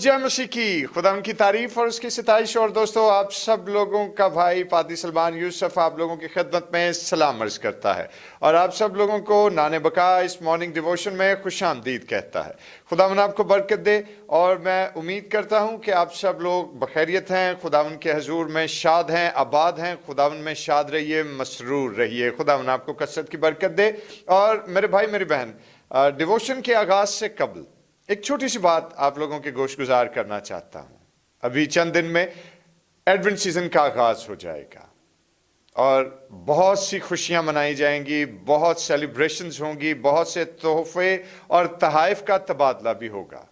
जय मसीह की, खुदा उनकी तारीफ और उसकी सिताइश। और दोस्तों, आप सब लोगों का भाई पादी सलमान यूसुफ आप लोगों की खिदमत में सलाम अर्ज करता है और आप सब लोगों को नाने बका इस मॉर्निंग डिवोशन में खुशामदीद कहता है। खुदावन आपको बरकत दे और मैं उम्मीद करता हूं कि आप सब लोग बखैरियत हैं, खुदावन के हजूर में शाद हैं, आबाद हैं। खुदावन में शाद रहिए, मसरूर रहिए। खुदावन आपको कसरत की बरकत दे। और मेरे भाई मेरी बहन, डिवोशन के आगाज से कबल एक छोटी सी बात आप लोगों के गोश गुजार करना चाहता हूं। अभी चंद दिन में एडवेंट सीजन का आगाज हो जाएगा और बहुत सी खुशियां मनाई जाएंगी, बहुत सेलिब्रेशंस होंगी, बहुत से तोहफे और तहाइफ का तबादला भी होगा।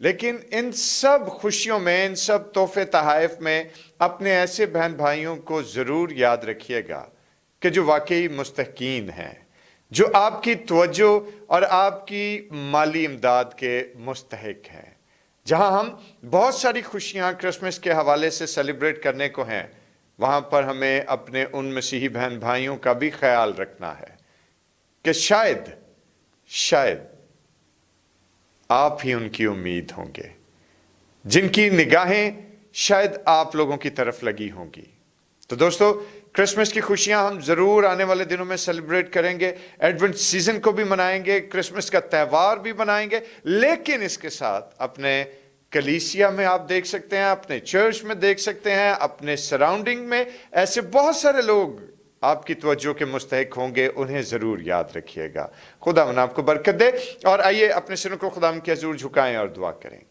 लेकिन इन सब खुशियों में, इन सब तोहफे तहाइफ में अपने ऐसे बहन भाइयों को जरूर याद रखिएगा कि जो वाकई मुस्तहकीन हैं, जो आपकी तवज्जो और आपकी माली इमदाद के मुस्तहिक हैं। जहां हम बहुत सारी खुशियां क्रिसमस के हवाले से सेलिब्रेट करने को हैं, वहां पर हमें अपने उन मसीही बहन भाइयों का भी ख्याल रखना है कि शायद आप ही उनकी उम्मीद होंगे, जिनकी निगाहें शायद आप लोगों की तरफ लगी होंगी। तो दोस्तों, क्रिसमस की खुशियां हम जरूर आने वाले दिनों में सेलिब्रेट करेंगे, एडवेंट सीजन को भी मनाएंगे, क्रिसमस का त्यौहार भी मनाएंगे। लेकिन इसके साथ अपने कलीसिया में आप देख सकते हैं, अपने चर्च में देख सकते हैं, अपने सराउंडिंग में ऐसे बहुत सारे लोग आपकी तवज्जो के मुस्तहिक होंगे, उन्हें जरूर याद रखिएगा। खुदा आपको बरकत दे। और आइए अपने सिरों को खुदा के हजूर झुकाएं और दुआ करें।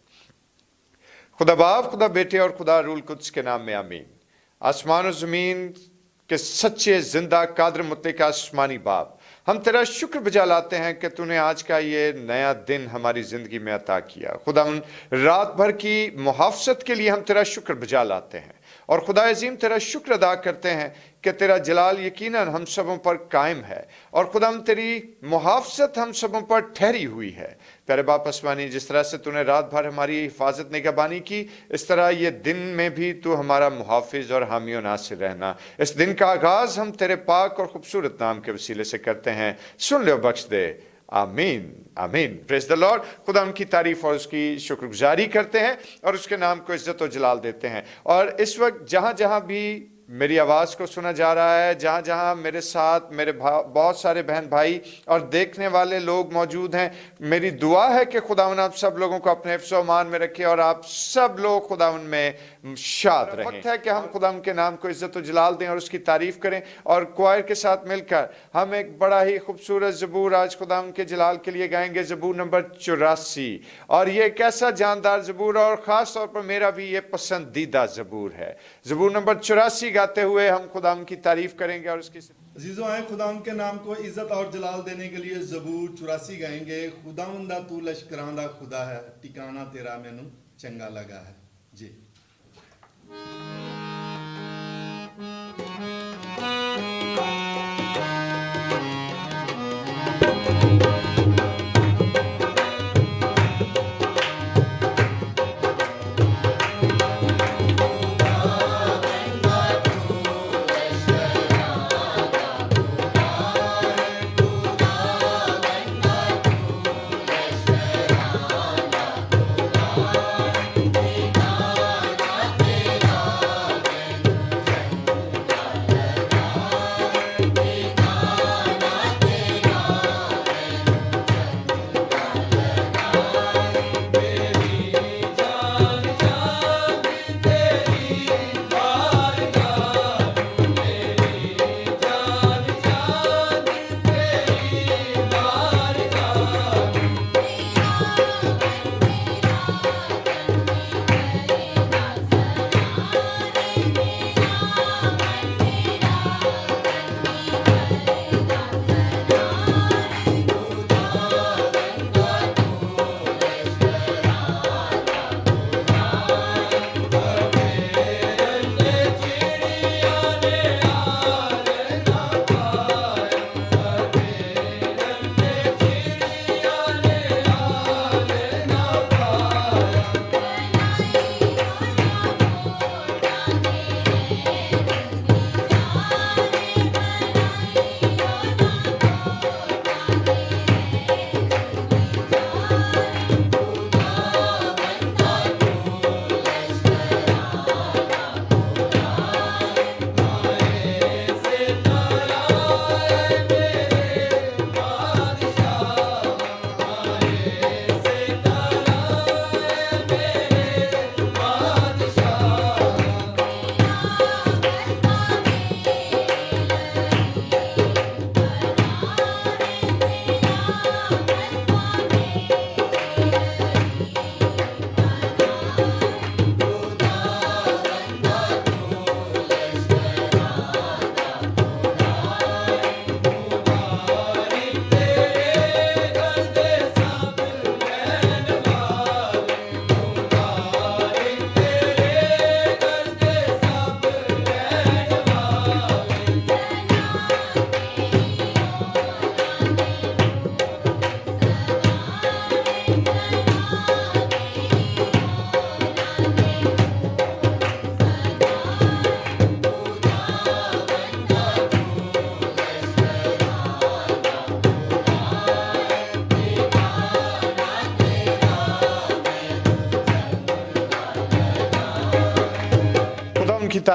खुदा बाप, खुदा बेटे और खुदा रूल कुद्स के नाम में आमीन। आसमान और जमीन के सच्चे जिंदा कादर मुत्तक़ आसमानी बाप, हम तेरा शुक्र बजा लाते हैं कि तूने आज का ये नया दिन हमारी ज़िंदगी में अता किया। खुदा उन रात भर की मुहाफ़ज़त के लिए हम तेरा शुक्र बजा लाते हैं और खुदा अज़ीम तेरा शुक्र अदा करते हैं कि तेरा जलाल यकीनन हम सबों पर कायम है और खुदा तेरी मुहाफ़ज़त हम सबों पर ठहरी हुई है। प्यारे बाप आसमानी, जिस तरह से तूने रात भर हमारी हिफाजत निगहबानी की, इस तरह ये दिन में भी तू हमारा मुहाफ़िज़ और हामी नासिर रहना। इस दिन का आगाज़ हम तेरे पाक और ख़ूबसूरत नाम के वसीले से करते हैं, सुन ले और बख्श दे। आमीन आमीन। Praise the Lord. खुदा उनकी तारीफ और उसकी शुक्रगुजारी करते हैं और उसके नाम को इज्जत और जलाल देते हैं। और इस वक्त जहाँ जहाँ भी मेरी आवाज़ को सुना जा रहा है, जहाँ जहाँ मेरे साथ मेरे बहुत सारे बहन भाई और देखने वाले लोग मौजूद हैं, मेरी दुआ है कि खुदावन आप सब लोगों को अपने हिफ्ज़ व अमान में रखे और आप सब लोग खुदावन में शाद रहें। वक्त है कि हम खुदावन के नाम को इज्जत व जलाल दें और उसकी तारीफ़ करें। और क्वायर के साथ मिलकर हम एक बड़ा ही खूबसूरत ज़बूर आज खुदावन के जलाल के लिए गाएंगे, ज़बूर नंबर 84। और ये एक ऐसा जानदार ज़बूर और ख़ास तौर पर मेरा भी ये पसंदीदा ज़बूर है। ज़बूर नंबर 84 गाते हुए हम खुदा की तारीफ करेंगे और उसकी अजीजों आए खुदा के नाम को इज्जत और जलाल देने के लिए ज़बूर 84 गाएंगे। खुदावंदा तू लश्करां दा खुदा है, ठिकाना तेरा मैनू चंगा लगा है जी।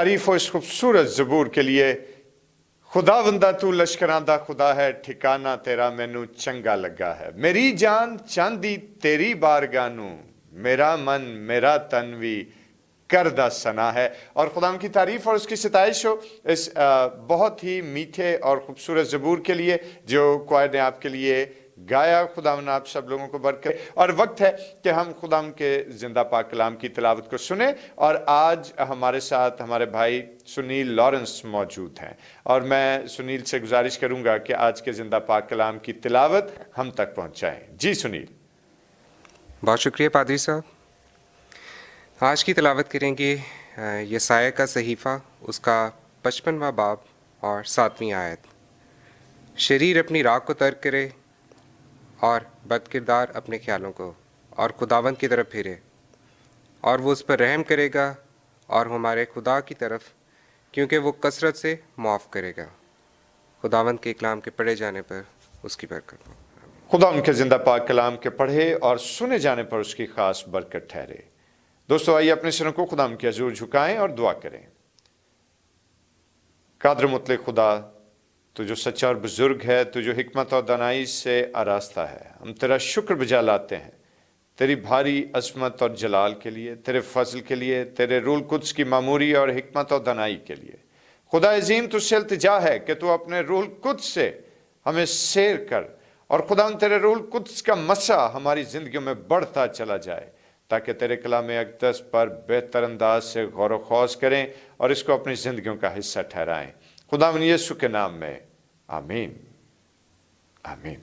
तारीफ हो इस खूबसूरत ज़बूर के लिए। खुदावंदा तू लश्करां दा खुदा है, ठिकाना तेरा मैनू चंगा लगा है। मेरी जान चांदी तेरी बारगाह नू, मेरा मन मेरा तन भी करदा सना है। और खुदाम की तारीफ और उसकी सिताइश हो इस बहुत ही मीठे और खूबसूरत ज़बूर के लिए जो क्वायर ने आपके लिए गाया। खुदाम आप सब लोगों को बरकत। और वक्त है कि हम खुदाम के जिंदा पाक कलाम की तिलावत को सुने। और आज हमारे साथ हमारे भाई सुनील लॉरेंस मौजूद हैं, और मैं सुनील से गुजारिश करूंगा कि आज के जिंदा पाक कलाम की तिलावत हम तक पहुंचाएं। जी सुनील। बहुत शुक्रिया पादरी साहब। आज की तिलावत करेंगे यसाया का सहीफ़ा, उसका 55वां बाब और 7वीं आयत। शरीर अपनी राह को तर्क करे और बदकिरदार अपने ख्यालों को, और खुदावंद की तरफ फिरे, और वो उस पर रहम करेगा और हमारे खुदा की तरफ, क्योंकि वो कसरत से माफ़ करेगा। खुदावंद के कलाम के पढ़े जाने पर उसकी बरकत हो। खुदा उनके जिंदा पाक कलाम के पढ़े और सुने जाने पर उसकी खास बरकत ठहरे। दोस्तों आइए अपने सिरों को खुदा के हजूर झुकाएं और दुआ करें। कादर मुतलक खुदा, तू जो सच्चा और बुजुर्ग है, तू जो हिकमत और दानाई से आरास्ता है, हम तेरा शुक्र बजा लाते हैं तेरी भारी अजमत और जलाल के लिए, तेरे फजल के लिए, तेरे रूल कुद्स की मामूरी और हिकमत और दानाई के लिए। खुदा अजीम तुझसे इल्तिजा है कि तू अपने रूल कुद्स से हमें सैर कर, और खुदा तेरे रूल कुद्स का मसा हमारी जिंदगियों में बढ़ता चला जाए, ताकि तेरे कलाम अक़दस पर बेहतर अंदाज से गौर व खौज करें और इसको अपनी जिंदगियों का हिस्सा ठहराएं। खुदा यीशु के नाम में आमीन आमीन।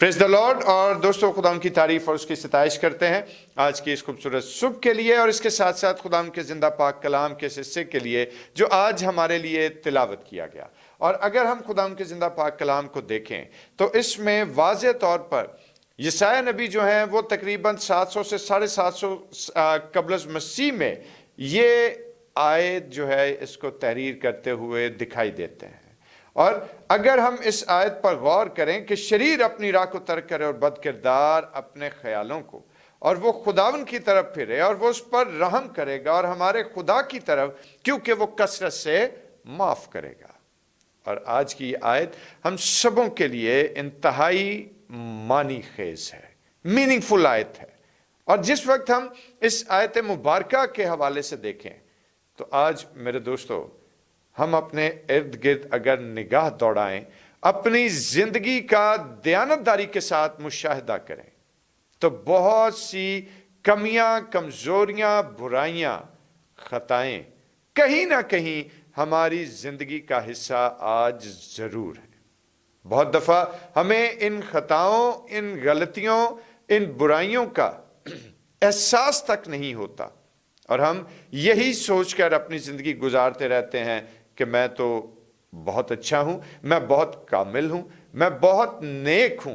Praise the Lord. और दोस्तों खुदाम की तारीफ और उसकी सिताइश करते हैं आज की इस खूबसूरत सुबह के लिए, और इसके साथ साथ खुदाम के जिंदा पाक कलाम के हिस्से के लिए जो आज हमारे लिए तिलावत किया गया। और अगर हम खुदाम के जिंदा पाक कलाम को देखें तो इसमें वाज़े तौर पर यसाया नबी जो हैं वो तकरीबन 700 से 750 कबल मसीह में ये आयत जो है इसको तहरीर करते हुए दिखाई देते हैं। और अगर हम इस आयत पर गौर करें कि शरीर अपनी राह को तर्क करे और बदकिरदार अपने ख्यालों को, और वो खुदावन की तरफ फिरे और वो उस पर रहम करेगा और हमारे खुदा की तरफ, क्योंकि वो कसरत से माफ़ करेगा। और आज की आयत हम सबों के लिए इंतहाई मानी खेज है, मीनिंगफुल आयत है। और जिस वक्त हम इस आयत मुबारका के हवाले से देखें तो आज मेरे दोस्तों हम अपने इर्द गिर्द अगर निगाह दौड़ाएं, अपनी जिंदगी का दयानतदारी के साथ मुशाहिदा करें तो बहुत सी कमियां, कमजोरियां, बुराइयां, खताएं कहीं ना कहीं हमारी जिंदगी का हिस्सा आज जरूर है। बहुत दफा हमें इन खताओं, इन गलतियों, इन बुराइयों का एहसास तक नहीं होता, और हम यही सोचकर अपनी जिंदगी गुजारते रहते हैं कि मैं तो बहुत अच्छा हूं, मैं बहुत कामिल हूं, मैं बहुत नेक हूं।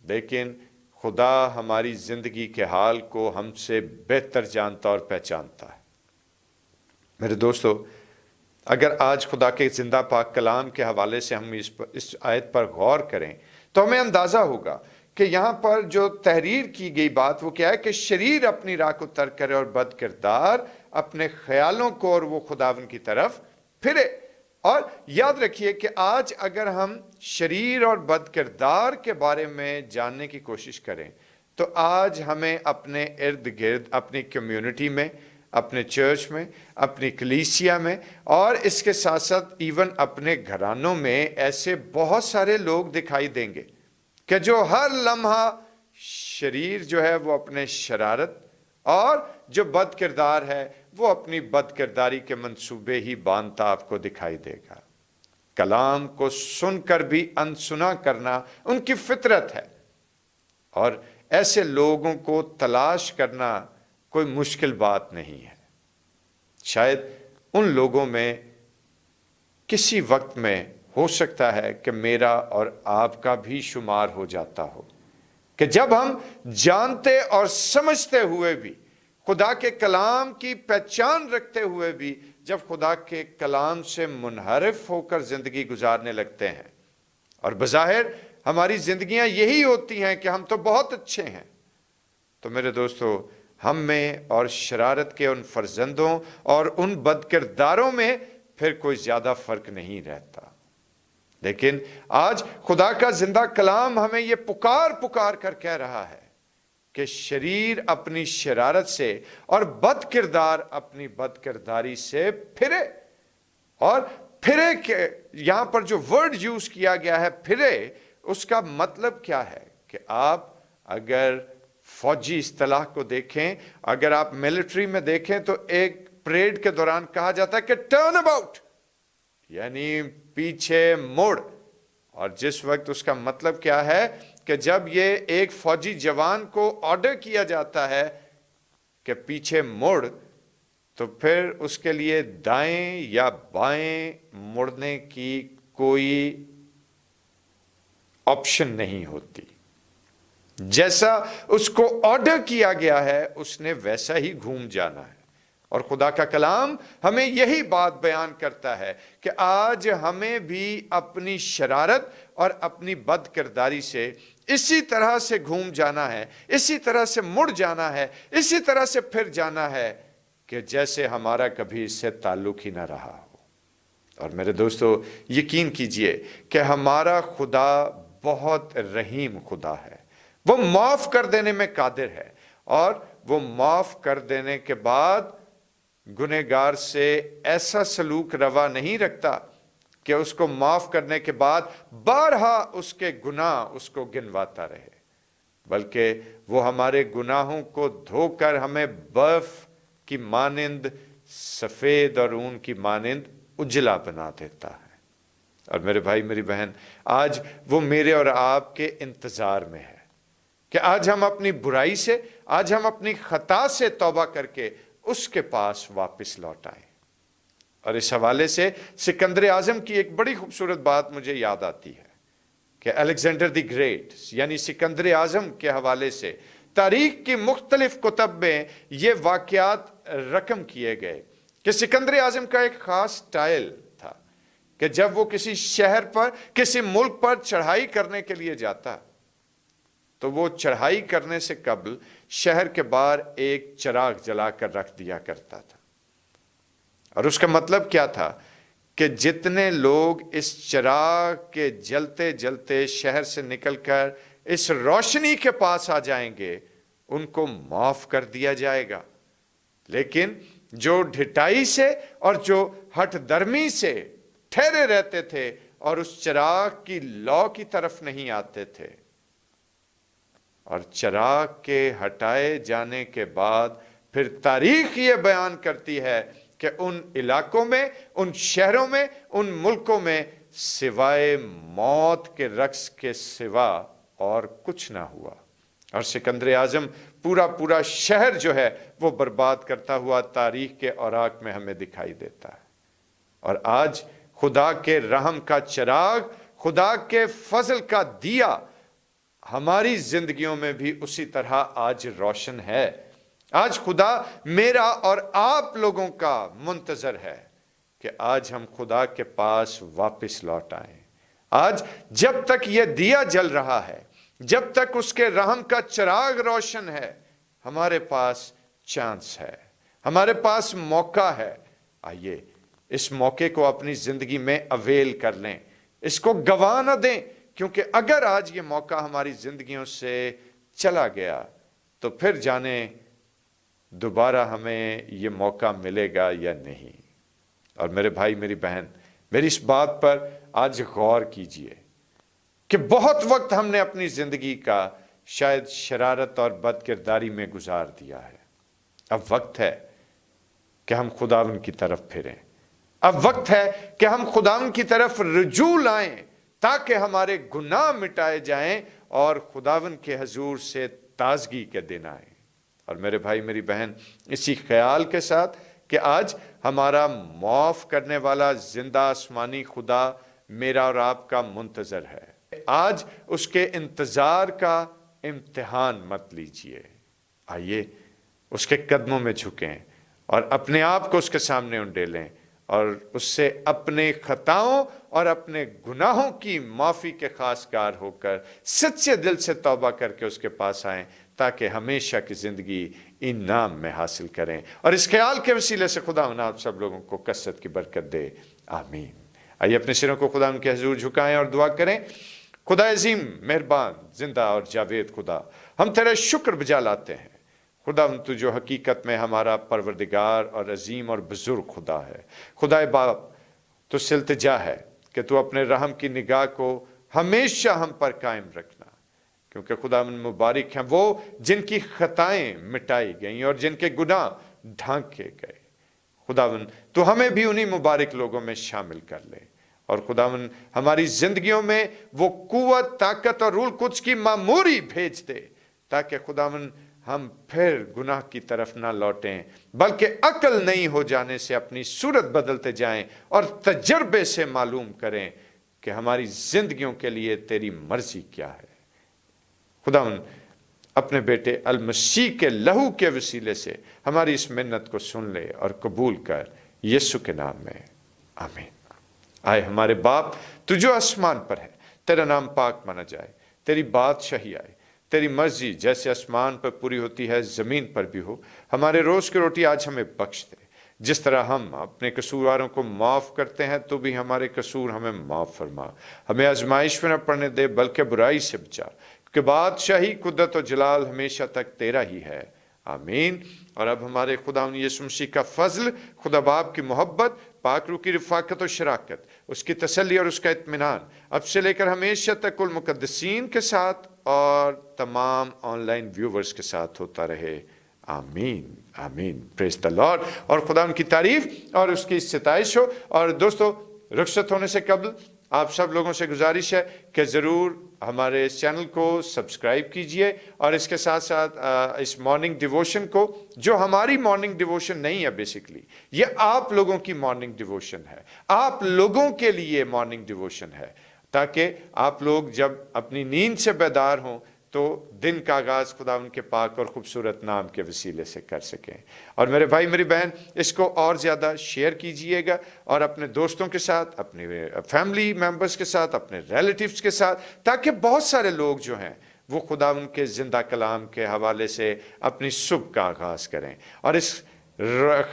लेकिन खुदा हमारी जिंदगी के हाल को हमसे बेहतर जानता और पहचानता है। मेरे दोस्तों, अगर आज खुदा के जिंदा पाक कलाम के हवाले से हम इस आयत पर गौर करें तो हमें अंदाजा होगा कि यहाँ पर जो तहरीर की गई बात वो क्या है कि शरीर अपनी राह को तर्क करे और बदकिरदार अपने ख्यालों को, और वो खुदावन की तरफ फिरे। और याद रखिए कि आज अगर हम शरीर और बदकिरदार के बारे में जानने की कोशिश करें तो आज हमें अपने इर्द गिर्द, अपनी कम्युनिटी में, अपने चर्च में, अपनी कलीसिया में, और इसके साथ साथ इवन अपने घरानों में ऐसे बहुत सारे लोग दिखाई देंगे कि जो हर लम्हा शरीर जो है वो अपने शरारत, और जो बदकिरदार है वो अपनी बदकिरदारी के मंसूबे ही बांधता आपको दिखाई देगा। कलाम को सुनकर भी अनसुना करना उनकी फितरत है, और ऐसे लोगों को तलाश करना कोई मुश्किल बात नहीं है। शायद उन लोगों में किसी वक्त में हो सकता है कि मेरा और आपका भी शुमार हो जाता हो, कि जब हम जानते और समझते हुए भी, खुदा के कलाम की पहचान रखते हुए भी, जब खुदा के कलाम से मुनहरिफ होकर जिंदगी गुजारने लगते हैं, और बज़ाहिर हमारी जिंदगियां यही होती हैं कि हम तो बहुत अच्छे हैं, तो मेरे दोस्तों ہم میں اور شرارت کے ان فرزندوں اور ان بدکرداروں میں پھر کوئی زیادہ فرق نہیں رہتا۔ لیکن آج خدا کا زندہ کلام ہمیں یہ پکار کر کہہ رہا ہے کہ شریر اپنی شرارت سے اور بد کردار اپنی بد کرداری سے پھرے۔ اور پھرے کے یہاں پر جو ورڈ یوز کیا گیا ہے پھرے، اس کا مطلب کیا ہے کہ آپ اگر فوجی اصطلاح کو دیکھیں، اگر آپ ملٹری میں دیکھیں تو ایک پریڈ کے دوران کہا جاتا ہے کہ ٹرن اباؤٹ، یعنی پیچھے مڑ۔ اور جس وقت اس کا مطلب کیا ہے کہ جب یہ ایک فوجی جوان کو آرڈر کیا جاتا ہے کہ پیچھے مڑ، تو پھر اس کے لیے دائیں یا بائیں مڑنے کی کوئی آپشن نہیں ہوتی۔ جیسا اس کو آرڈر کیا گیا ہے اس نے ویسا ہی گھوم جانا ہے۔ اور خدا کا کلام ہمیں یہی بات بیان کرتا ہے کہ آج ہمیں بھی اپنی شرارت اور اپنی بد کرداری سے اسی طرح سے گھوم جانا ہے، اسی طرح سے مڑ جانا ہے، اسی طرح سے پھر جانا ہے کہ جیسے ہمارا کبھی اس سے تعلق ہی نہ رہا ہو۔ اور میرے دوستو، یقین کیجئے کہ ہمارا خدا بہت رحیم خدا ہے۔ وہ معاف کر دینے میں قادر ہے، اور وہ معاف کر دینے کے بعد گنہگار سے ایسا سلوک روا نہیں رکھتا کہ اس کو معاف کرنے کے بعد بارہا اس کے گناہ اس کو گنواتا رہے، بلکہ وہ ہمارے گناہوں کو دھو کر ہمیں برف کی مانند سفید اور اون کی مانند اجلا بنا دیتا ہے۔ اور میرے بھائی میری بہن، آج وہ میرے اور آپ کے انتظار میں ہے کہ آج ہم اپنی برائی سے، آج ہم اپنی خطا سے توبہ کر کے اس کے پاس واپس لوٹ آئیں۔ اور اس حوالے سے سکندر اعظم کی ایک بڑی خوبصورت بات مجھے یاد آتی ہے کہ الیگزینڈر دی گریٹ یعنی سکندر اعظم کے حوالے سے تاریخ کی مختلف کتب میں یہ واقعات رقم کیے گئے کہ سکندر اعظم کا ایک خاص سٹائل تھا کہ جب وہ کسی شہر پر، کسی ملک پر چڑھائی کرنے کے لیے جاتا تو وہ چڑھائی کرنے سے قبل شہر کے باہر ایک چراغ جلا کر رکھ دیا کرتا تھا۔ اور اس کا مطلب کیا تھا کہ جتنے لوگ اس چراغ کے جلتے جلتے شہر سے نکل کر اس روشنی کے پاس آ جائیں گے ان کو معاف کر دیا جائے گا، لیکن جو ڈھٹائی سے اور جو ہٹ درمی سے ٹھہرے رہتے تھے اور اس چراغ کی لو کی طرف نہیں آتے تھے، اور چراغ کے ہٹائے جانے کے بعد پھر تاریخ یہ بیان کرتی ہے کہ ان علاقوں میں، ان شہروں میں، ان ملکوں میں سوائے موت کے رقص کے سوا اور کچھ نہ ہوا، اور سکندر اعظم پورا شہر جو ہے وہ برباد کرتا ہوا تاریخ کے اوراق میں ہمیں دکھائی دیتا ہے۔ اور آج خدا کے رحم کا چراغ، خدا کے فضل کا دیا ہماری زندگیوں میں بھی اسی طرح آج روشن ہے۔ آج خدا میرا اور آپ لوگوں کا منتظر ہے کہ آج ہم خدا کے پاس واپس لوٹ آئیں۔ آج جب تک یہ دیا جل رہا ہے، جب تک اس کے رحم کا چراغ روشن ہے، ہمارے پاس چانس ہے، ہمارے پاس موقع ہے۔ آئیے اس موقع کو اپنی زندگی میں اویل کر لیں، اس کو گنوا نہ دیں، کیونکہ اگر آج یہ موقع ہماری زندگیوں سے چلا گیا تو پھر جانے دوبارہ ہمیں یہ موقع ملے گا یا نہیں۔ اور میرے بھائی میری بہن، میری اس بات پر آج غور کیجئے کہ بہت وقت ہم نے اپنی زندگی کا شاید شرارت اور بد کرداری میں گزار دیا ہے۔ اب وقت ہے کہ ہم خداوند کی طرف پھریں، اب وقت ہے کہ ہم خداوند کی طرف رجوع لائیں تاکہ ہمارے گناہ مٹائے جائیں اور خداوند کے حضور سے تازگی کے دن آئیں۔ اور میرے بھائی میری بہن، اسی خیال کے ساتھ کہ آج ہمارا معاف کرنے والا زندہ آسمانی خدا میرا اور آپ کا منتظر ہے، آج اس کے انتظار کا امتحان مت لیجئے۔ آئیے اس کے قدموں میں جھکیں اور اپنے آپ کو اس کے سامنے انڈیلیں اور اس سے اپنے خطاؤں اور اپنے گناہوں کی معافی کے خواستگار ہو کر سچے دل سے توبہ کر کے اس کے پاس آئیں تاکہ ہمیشہ کی زندگی इनाम में हासिल करें, और इस ख्याल के वसीले से खुदा आप सब लोगों को कसरत की बरकत दे। आमीन। आइए अपने सिरों को खुदा के हजूर झुकाएं और दुआ करें। खुदा अजीम, मेहरबान, जिंदा और जावेद खुदा, हम तेरा शुक्र बजा लाते हैं। खुदा तू जो हकीकत में हमारा परवरदिगार और अजीम और बुजुर्ग खुदा है। खुदा बाप, तो सिल्तजा है कि तू अपने रहम की निगाह को हमेशा हम पर कायम रखना, क्योंकि खुदा मुबारक हैं वो जिनकी खताएं मिटाई गई और जिनके गुनाह ढांके गए। खुदावन तो हमें भी उन्हीं मुबारक लोगों में शामिल कर ले, और खुदावन हमारी जिंदगियों में वो कुव्वत, ताकत और रूल कुछ की मामूरी भेज दे, ताकि खुदावन हम फिर गुनाह की तरफ ना लौटें, बल्कि अकल नहीं हो जाने से अपनी सूरत बदलते जाएं और तजर्बे से मालूम करें कि हमारी जिंदगियों के लिए तेरी मर्जी क्या है। खुदावन अपने बेटे अल मसीह के लहू के वसीले से हमारी इस मिन्नत को सुन ले और कबूल कर, यीशु के नाम में, आमीन। आए हमारे बाप, तू जो आसमान पर है, तेरा नाम पाक माना जाए, तेरी बादशाही आए, तेरी मर्जी जैसे आसमान पर पूरी होती है ज़मीन पर भी हो। हमारे रोज़ की रोटी आज हमें बख्श दे, जिस तरह हम अपने कसूरवारों को माफ़ करते हैं, तो भी हमारे कसूर हमें माफ़ फरमा। हमें आजमाइश में न पड़ने दे, बल्कि बुराई से बचा, कि बादशाही, कुदरत और जलाल हमेशा तक तेरा ही है, आमीन। और अब हमारे खुदा यीशु मसीह का फजल, खुदा बाप की मोहब्बत, पाक रूह की रफ़ाकत और शराकत, उसकी तसल्ली और उसका इत्मीनान अब से लेकर हमेशा तक कुल मुक़द्दसीन के साथ और तमाम ऑनलाइन व्यूवर्स के साथ होता रहे, आमीन, आमीन। Praise the Lord. और खुदा की तारीफ और उसकी सताइश हो। और दोस्तों, रुखसत होने से कबल आप सब लोगों से गुजारिश है कि ज़रूर हमारे इस चैनल को सब्सक्राइब कीजिए, और इसके साथ साथ इस मॉर्निंग डिवोशन को, जो हमारी मॉर्निंग डिवोशन नहीं है, बेसिकली ये आप लोगों की मॉर्निंग डिवोशन है, आप लोगों के लिए मॉर्निंग डिवोशन है, ताकि आप लोग जब अपनी नींद से बेदार हों तो दिन का आगाज़ खुदा उनके पाक और ख़ूबसूरत नाम के वसीले से कर सकें। और मेरे भाई मेरी बहन, इसको और ज़्यादा शेयर कीजिएगा, और अपने दोस्तों के साथ, अपने फैमिली मेम्बर्स के साथ, अपने रिलेटिव्स के साथ, ताकि बहुत सारे लोग जो हैं वो खुदा उनके ज़िंदा कलाम के हवाले से अपनी सुबह का आगाज़ करें। और इस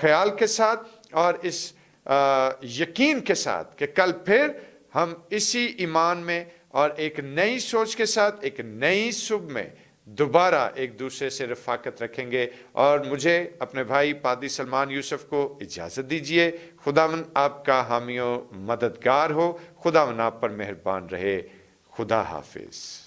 ख्याल के साथ और इस यकीन के साथ कि कल फिर हम इसी ईमान में और एक नई सोच के साथ एक नई सुबह में दोबारा एक दूसरे से रफ़ाकत रखेंगे। और मुझे अपने भाई पादी सलमान यूसुफ को इजाज़त दीजिए। खुदावन आपका हामी व मददगार हो, खुदावन आप पर मेहरबान रहे। खुदा हाफिज़।